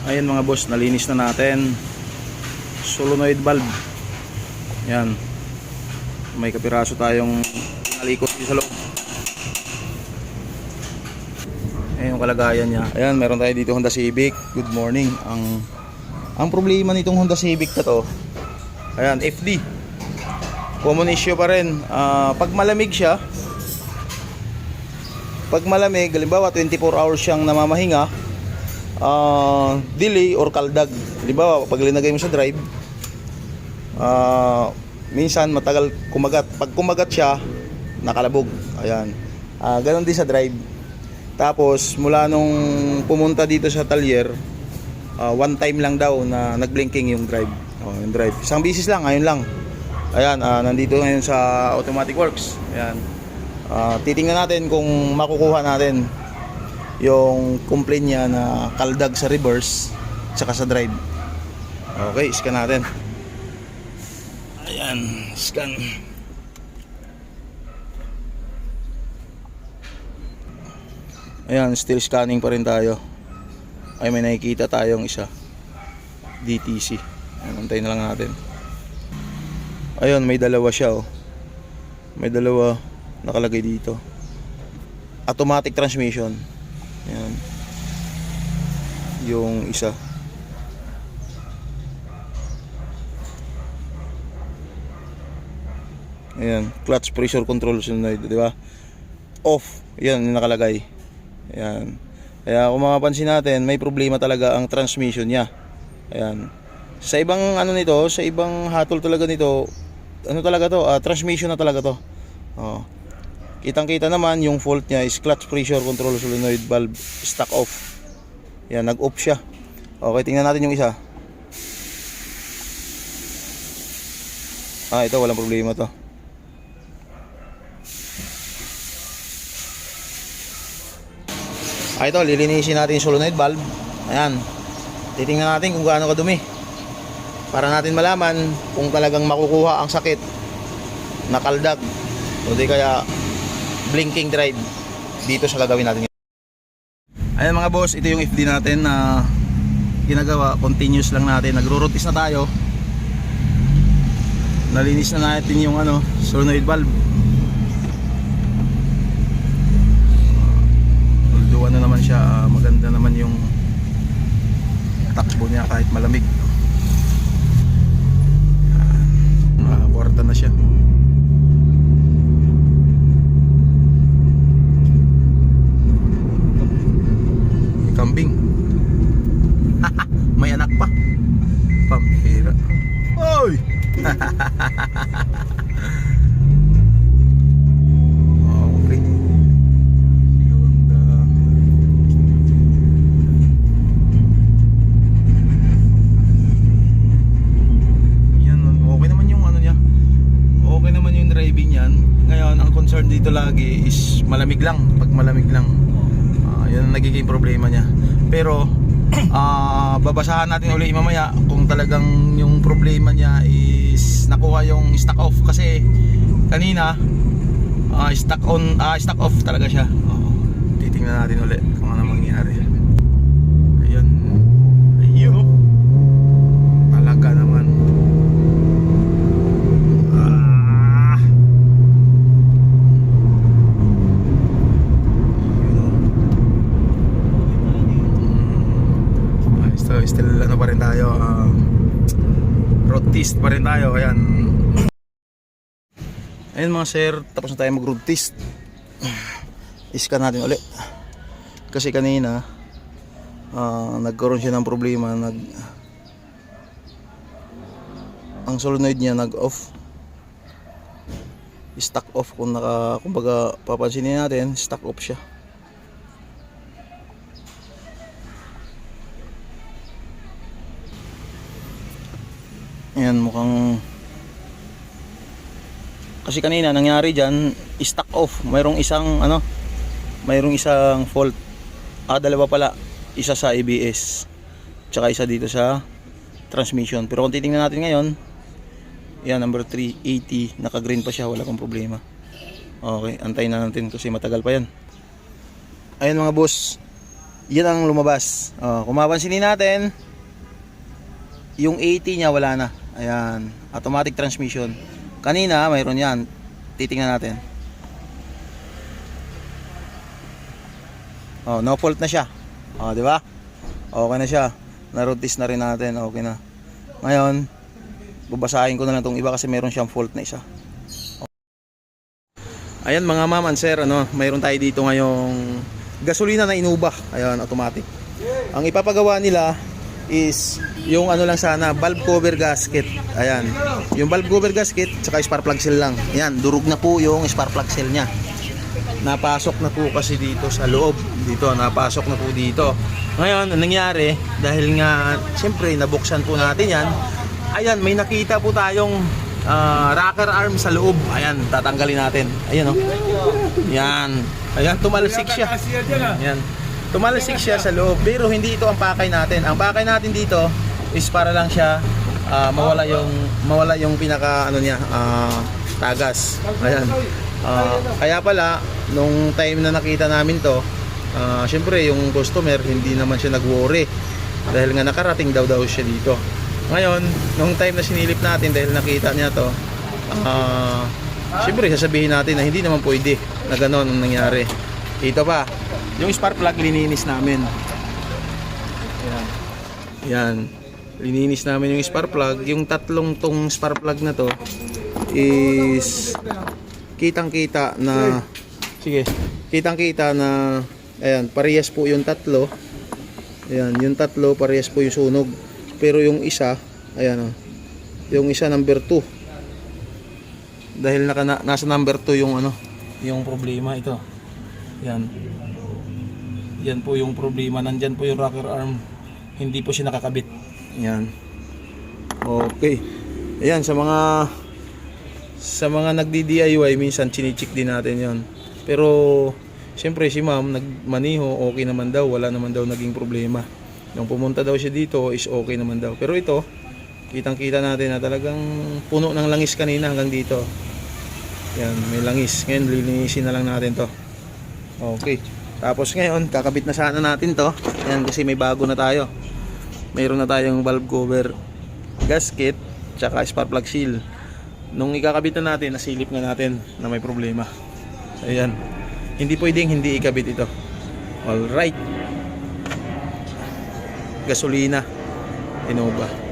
Ayan mga boss, nalinis na natin. Solenoid valve. Yan. May kapiraso tayong nalikot dito sa loob. Ayan yung kalagayan niya. Ayan, meron tayo dito Honda Civic. Good morning. Ang problema nitong Honda Civic na to, ayan, FD. Common issue pa rin. Pag malamig siya, halimbawa 24 hours siyang namamahinga, delay or kaldag. Halimbawa, pag linagay mo sa drive, minsan matagal kumagat. Pag kumagat siya, nakalabog. Ayan. Ganon din sa drive. Tapos mula nung pumunta dito sa talyer, one time lang daw na nagblinking yung drive. Yung drive. Isang bisis lang, ayun lang. Ayan, nandito ngayon sa Automatic Works. Ayan. Titingnan natin kung makukuha natin yung complaint niya na kaldag sa reverse tsaka sa drive. Okay, scan natin. Ayan, scan. Ayan, still scanning pa rin tayo. Ay, may nakikita tayong isa, DTC. Ayan, antayin na lang natin. Ayun, may dalawa siya, oh. May dalawa nakalagay dito. Automatic transmission. Ayan. Yung isa. Ayan, clutch pressure control solenoid, di ba? Off. Yan yung nakalagay. Ayan. Kaya kung mapapansin natin, may problema talaga ang transmission niya. Ayan. Sa ibang ano nito, sa ibang hatol talaga nito, ano talaga to? Transmission na talaga to. Oh. Kitang-kita naman yung fault niya is clutch pressure control solenoid valve stuck off. Yan, nag-off siya. Okay, tingnan natin yung isa. Ito walang problema to. Ito, lilinisin natin yung solenoid valve. Ayan. Titingnan natin kung gaano kadumi, para natin malaman kung talagang makukuha ang sakit na kaldag o di kaya blinking drive dito sa gagawin natin. Ayan mga boss, ito yung FD natin na ginagawa. Continuous lang natin, nagro-rotis na tayo. Nalinis na natin yung solenoid valve. Although ano naman siya, maganda naman yung takbo niya kahit malamig. Kwarta na siya. Kambing. May anak pa. Pambihira. Oy! Okay. Yan, okay naman yung ano niya. Okay naman yung driving yan. Ngayon, ang concern dito lagi is malamig lang. Pag malamig lang, yan ang nagiging problema niya. Pero babasahan natin uli mamaya kung talagang yung problema niya is nakuha yung stock off, kasi kanina stock off talaga siya. Titingnan natin uli kung ano mangyayari. Ayun. Ayun, talaga naman. Still ano pa rin tayo, road test pa rin tayo. Ayan. Ayun mga sir, tapos na tayo mag road test. Iskan natin ulit kasi kanina nagkaroon siya ng problema. Ang solenoid niya nag off, stuck off. Kumbaga papansinin natin, stuck off siya. Ayan, mukhang kasi kanina nangyari dyan, stuck off. Mayroong isang fault. Dalawa pala. Isa sa ABS tsaka isa dito sa transmission. Pero kung titingnan natin ngayon, yan, number 380, naka green pa siya, wala pang problema. Okay, antayin na natin kasi matagal pa yan. Ayun mga boss, yan ang lumabas. Kung mapansinin natin, yung 80 niya wala na. Ayan, automatic transmission. Kanina mayroon yan. Titingnan natin. No fault na siya. Di ba? Okay na siya. Na-road test na rin natin. Okay na. Ngayon, babasahin ko na lang tong iba kasi meron siyang fault na isa. Ayan mga ma'am and sir, mayroon tayo dito ngayong gasolina na Innova. Ayan, automatic. Ang ipapagawa nila is yung lang sana, valve cover gasket. Ayan, yung valve cover gasket tsaka spark plug cell lang. Ayan, durog na po yung spark plug cell nya. Napasok na po kasi dito sa loob. Dito, napasok na po dito. Ngayon, anong nangyari? Dahil nga, siyempre, nabuksan po natin yan. Ayan, may nakita po tayong rocker arm sa loob. Ayan, tatanggalin natin. Ayan, Yan. Ayan, tumalsik siya. Ayan. Tumalsik siya sa loob. Pero hindi ito ang pakay natin. Ang pakay natin dito is para lang siya mawala yung pinaka tagas. Ayan. Kaya pala, nung time na nakita namin to, syempre yung customer hindi naman siya nag-worry dahil nga nakarating daw siya dito. Ngayon, nung time na sinilip natin dahil nakita niya to, syempre sasabihin natin na hindi naman pwede na gano'n ang nangyari. Ito pa, yung spark plug lininis namin. Yan. Lininis namin yung spark plug. Yung tatlong tong spark plug na to is kitang-kita na ayan, parehas po yung tatlo. Ayan, yung tatlo parehas po yung sunog. Pero yung isa, ayan yung isa number 2. Dahil nasa number 2 yung problema ito. Yan. Yan po yung problema. Nandyan po yung rocker arm. Hindi po siya nakakabit. Yan. Okay. Ayan, sa mga nagdi-DIY minsan chini-check din natin 'yon. Pero siyempre si ma'am nagmaniho, okay naman daw, wala naman daw naging problema. Nung pumunta daw siya dito is okay naman daw. Pero ito, kitang-kita natin na talagang puno ng langis kanina hanggang dito. Yan, may langis. Ngayon lilinisin na lang natin 'to. Okay. Tapos ngayon kakabit na sana natin 'to. Yan kasi may bago na tayo. Mayroon na tayong valve cover gasket tsaka spark plug seal. Nung ikakabit na natin, nasilip na natin na may problema. Ayan. Hindi pwedeng hindi ikabit ito. Alright. Gasolina Innova.